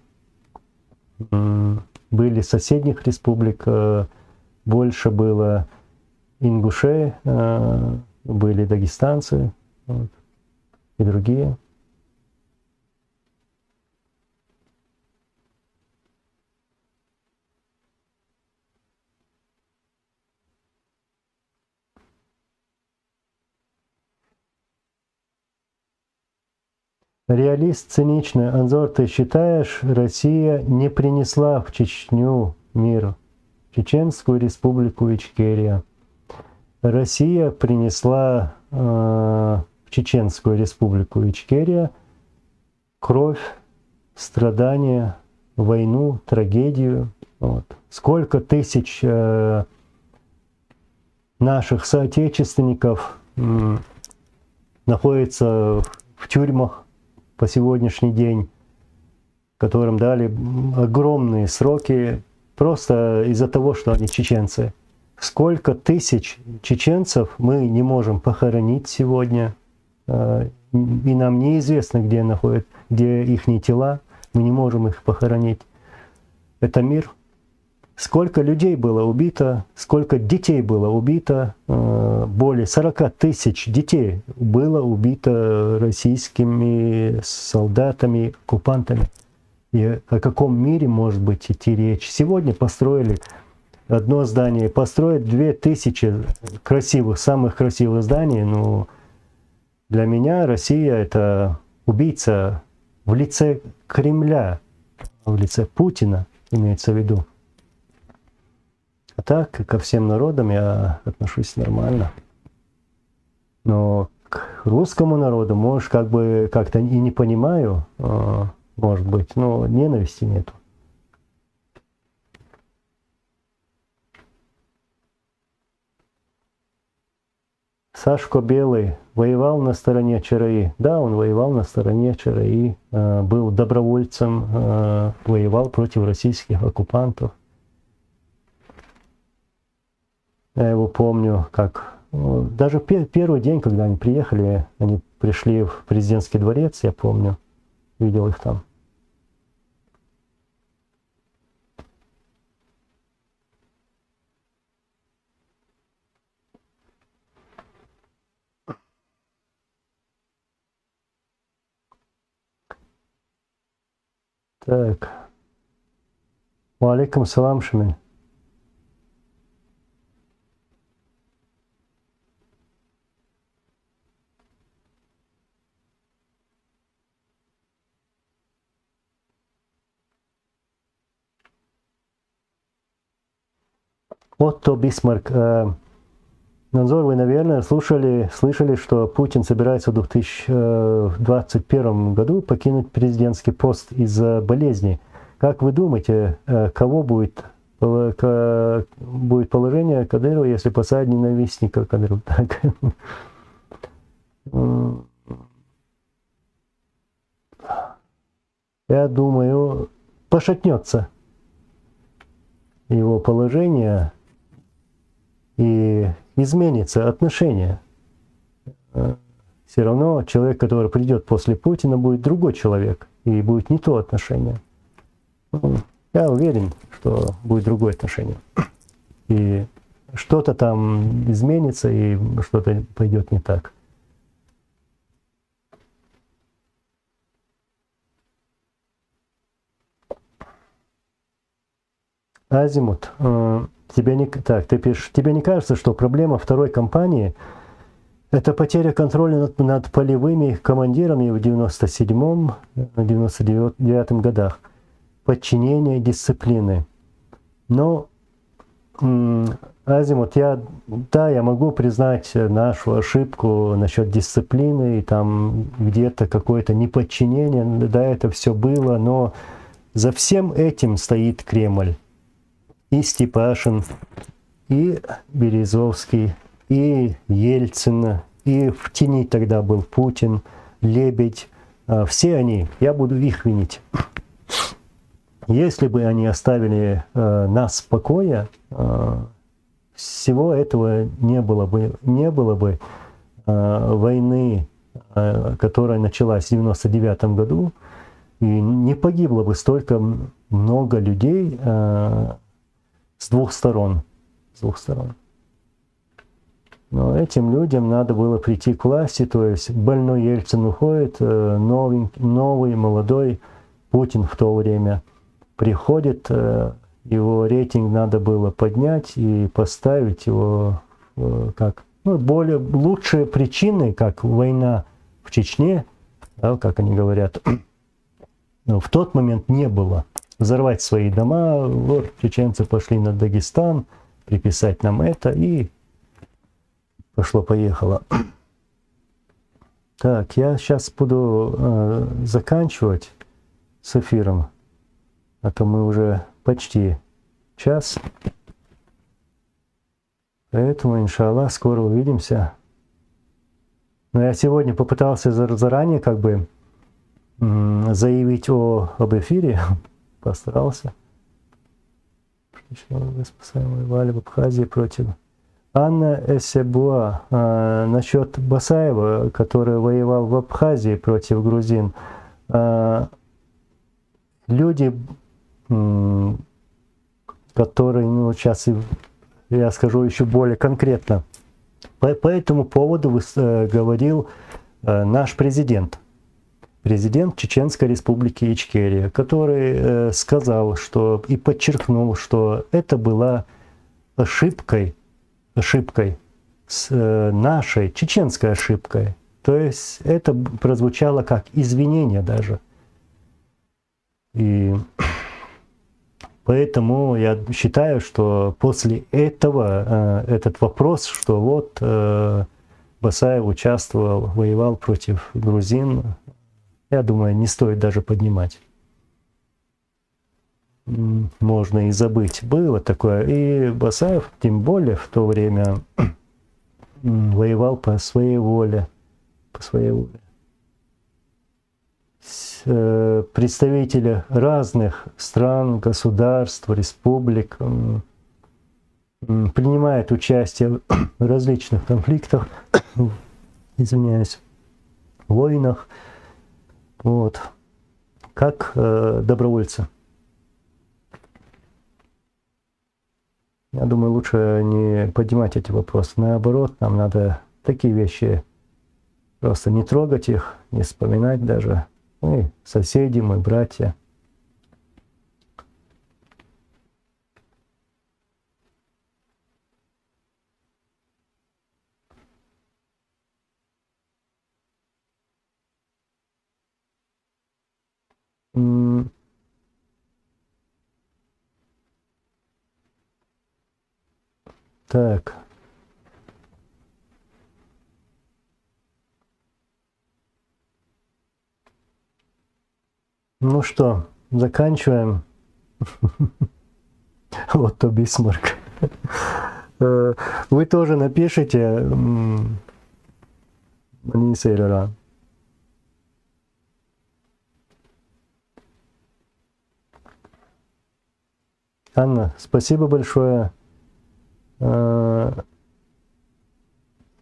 были соседних республик, больше было ингушей, были дагестанцы, вот, и другие. Реалист циничный. Анзор, ты считаешь, Россия не принесла в Чечню мир, Чеченскую республику Ичкерия? Россия принесла в Чеченскую республику Ичкерия кровь, страдания, войну, трагедию. Вот. Сколько тысяч наших соотечественников находится в тюрьмах по сегодняшний день, которым дали огромные сроки просто из-за того, что они чеченцы. Сколько тысяч чеченцев мы не можем похоронить сегодня, и нам неизвестно, где их тела, мы не можем их похоронить. Это мир. Сколько людей было убито, сколько детей было убито, более 40 тысяч детей было убито российскими солдатами, оккупантами. И о каком мире может быть идти речь? Сегодня построили одно здание, построят 2000 красивых, самых красивых зданий. Но для меня Россия — это убийца в лице Кремля, в лице Путина, имеется в виду. А так, ко всем народам я отношусь нормально. Но к русскому народу, может, как-то и не понимаю, может быть, но ненависти нету. Сашко Белый воевал на стороне ЧРИ. Да, он воевал на стороне ЧРИ, был добровольцем, воевал против российских оккупантов. Я его помню, как даже первый день, когда они приехали, они пришли в президентский дворец, я помню, видел их там. Так. Валейкум салам, Шамиль. Отто Бисмарк. Назор, вы, наверное, слышали, что Путин собирается в 2021 году покинуть президентский пост из-за болезни. Как вы думаете, кого будет положение Кадырова, если посадить ненавистника Кадырова? Так. Я думаю, пошатнется его положение и изменится отношение. Все равно человек, который придет после Путина, будет другой человек, и будет не то отношение. Я уверен, что будет другое отношение. И что-то там изменится, и что-то пойдет не так. Азимут, ты пишешь, тебе не кажется, что проблема второй кампании – это потеря контроля над полевыми командирами в 97-99 годах, подчинение дисциплины? Но, Азимут, я могу признать нашу ошибку насчет дисциплины, и там где-то какое-то неподчинение, да, это все было, но за всем этим стоит Кремль. И Степашин, и Березовский, и Ельцин, и в тени тогда был Путин, Лебедь. Все они, я буду их винить. Если бы они оставили нас в покое, всего этого не было бы войны, которая началась в 99 году, и не погибло бы столько много людей с двух сторон. Но этим людям надо было прийти к власти, то есть больной Ельцин уходит, новый молодой Путин в то время приходит, его рейтинг надо было поднять и поставить его как более лучшие причины, как война в Чечне, да, как они говорят, но в тот момент не было. Взорвать свои дома, вот чеченцы пошли на Дагестан, приписать нам это, и пошло-поехало. Так, я сейчас буду заканчивать с эфиром, а то мы уже почти час. Поэтому, иншаллах, скоро увидимся. Но я сегодня попытался заранее как бы заявить об эфире, постарался. Вы воевали в Абхазии против Анна Эсебуа. Насчет Басаева, который воевал в Абхазии против грузин. Люди, которые, сейчас я скажу еще более конкретно. По этому поводу говорил наш президент Чеченской Республики Ичкерия, который сказал, что и подчеркнул, что это была ошибкой нашей, чеченской ошибкой. То есть это прозвучало как извинение даже. И поэтому я считаю, что после этого этот вопрос, что вот Басаев воевал против грузин, я думаю, не стоит даже поднимать. Можно и забыть. Было такое. И Басаев, тем более, в то время воевал по своей воле. Представители разных стран, государств, республик принимают участие в различных конфликтах, войнах, вот, как добровольцы. Я думаю, лучше не поднимать эти вопросы. Наоборот, нам надо такие вещи просто не трогать их, не вспоминать даже. Мы соседи, мы братья. Так. Ну что, заканчиваем. Отто Бисмарк. Вы тоже напишите Манисейрара. Анна, спасибо большое. Я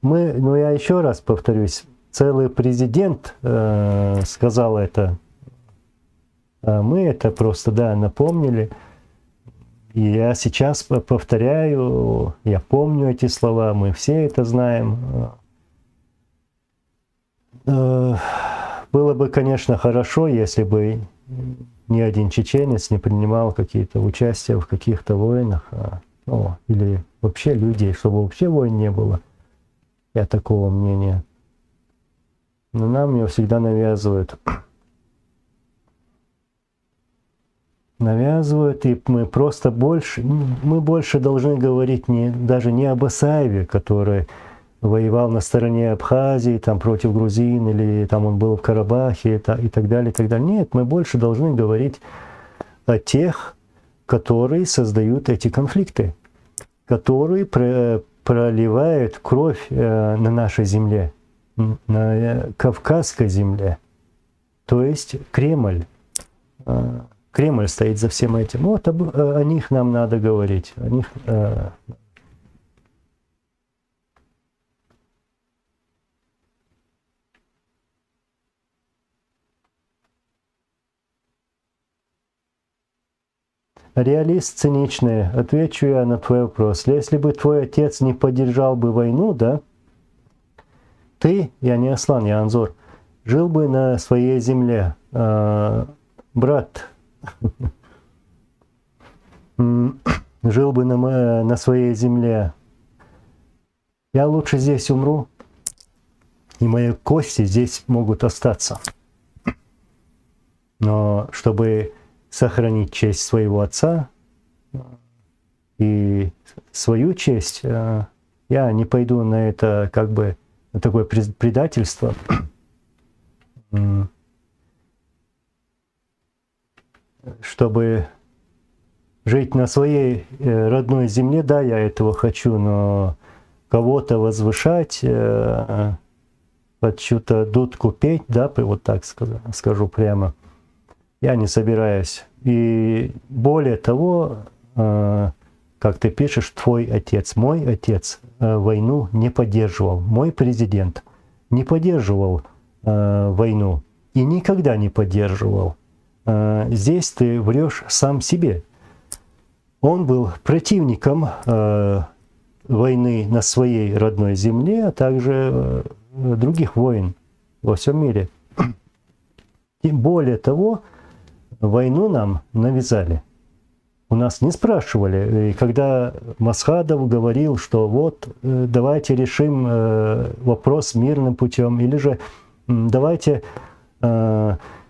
еще раз повторюсь, целый президент сказал это. Мы это просто, напомнили. И я сейчас повторяю, я помню эти слова, мы все это знаем. Было бы, конечно, хорошо, если бы ни один чеченец не принимал какие-то участия в каких-то войнах, или вообще людей, чтобы вообще войн не было. Я такого мнения. Но нам ее всегда навязывают. Навязывают, и мы просто больше должны говорить даже не об Асаеве, который воевал на стороне Абхазии, там против грузин, или там он был в Карабахе, и так далее, и так далее. Нет, мы больше должны говорить о тех, которые создают эти конфликты, которые проливают кровь на нашей земле, на Кавказской земле, то есть Кремль. Кремль стоит за всем этим. Вот о них нам надо говорить. О них, Реалист циничный. Отвечу я на твой вопрос. Если бы твой отец не поддержал бы войну, да, ты, я не Аслан, я Анзор, жил бы на своей земле. Брат, жил бы на своей земле. Я лучше здесь умру, и мои кости здесь могут остаться. Но чтобы сохранить честь своего отца и свою честь, я не пойду на это, на такое предательство. Чтобы жить на своей родной земле, да, я этого хочу, но кого-то возвышать, под чью-то дудку петь, да, вот так скажу прямо, я не собираюсь. И более того, как ты пишешь, твой отец, мой отец войну не поддерживал. Мой президент не поддерживал войну и никогда не поддерживал. Здесь ты врешь сам себе. Он был противником войны на своей родной земле, а также других войн во всем мире. И более того, войну нам навязали. У нас не спрашивали. И когда Масхадов говорил, что вот давайте решим вопрос мирным путем, или же давайте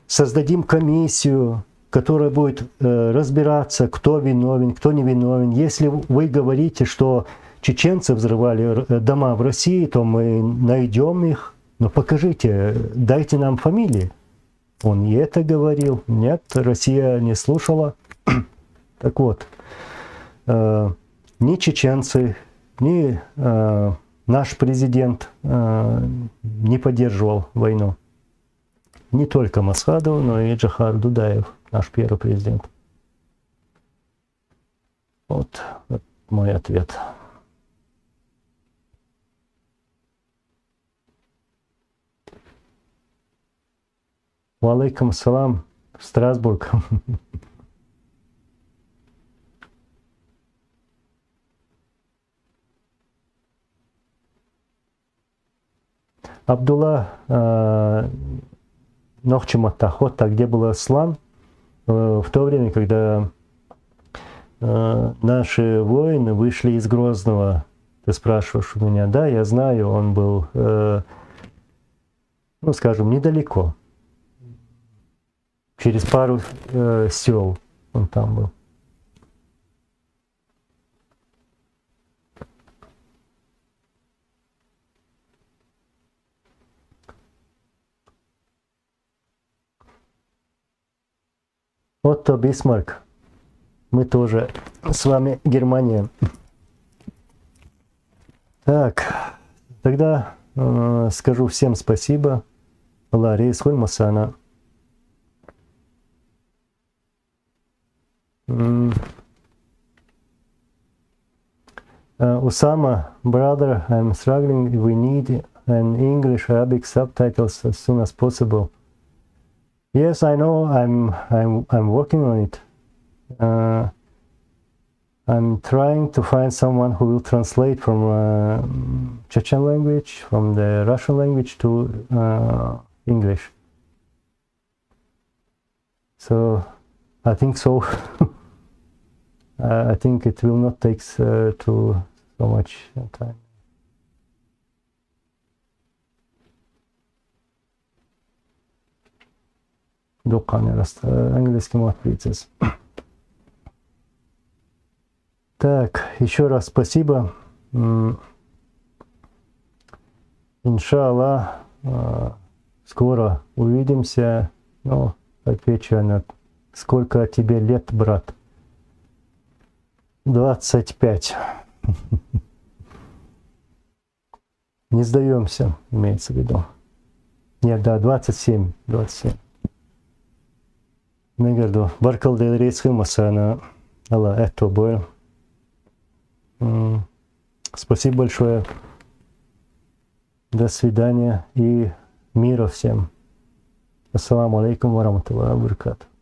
создадим комиссию, которая будет разбираться, кто виновен, кто не виновен. Если вы говорите, что чеченцы взрывали дома в России, то мы найдем их. Но покажите, дайте нам фамилии. Он и это говорил. Нет, Россия не слушала. Так вот, ни чеченцы, ни наш президент не поддерживал войну. Не только Масхадов, но и Джохар Дудаев, наш первый президент. Вот мой ответ. Валейкум ассалам, Страсбург. Абдулла Нохчиматтахот, где был Аслан, в то время, когда наши воины вышли из Грозного. Ты спрашиваешь у меня, да, я знаю, он был, ну, скажем, недалеко. Через пару сел он там был. Отто Бисмарк. Мы тоже с вами Германия. Так, тогда скажу всем спасибо. Ларис Хульмасана. Usama, brother, I'm struggling. We need an English Arabic subtitles as soon as possible. Yes, I know. I'm working on it. I'm trying to find someone who will translate from Chechen language, from the Russian language to English. So I think so. I think it will not take so much time. Доканы английским ответить. Так, еще раз спасибо. Иншаллах, скоро увидимся. Ну, отвечу на сколько тебе лет, брат? 25. Не сдаемся, имеется в виду. Нет, да, 27. 27. Негарду. Баркалды рейс Химасана. Алла, это бой. Спасибо большое. До свидания и мира всем. Ассаламу алейкум ва рахматуллахи ва баракатуху.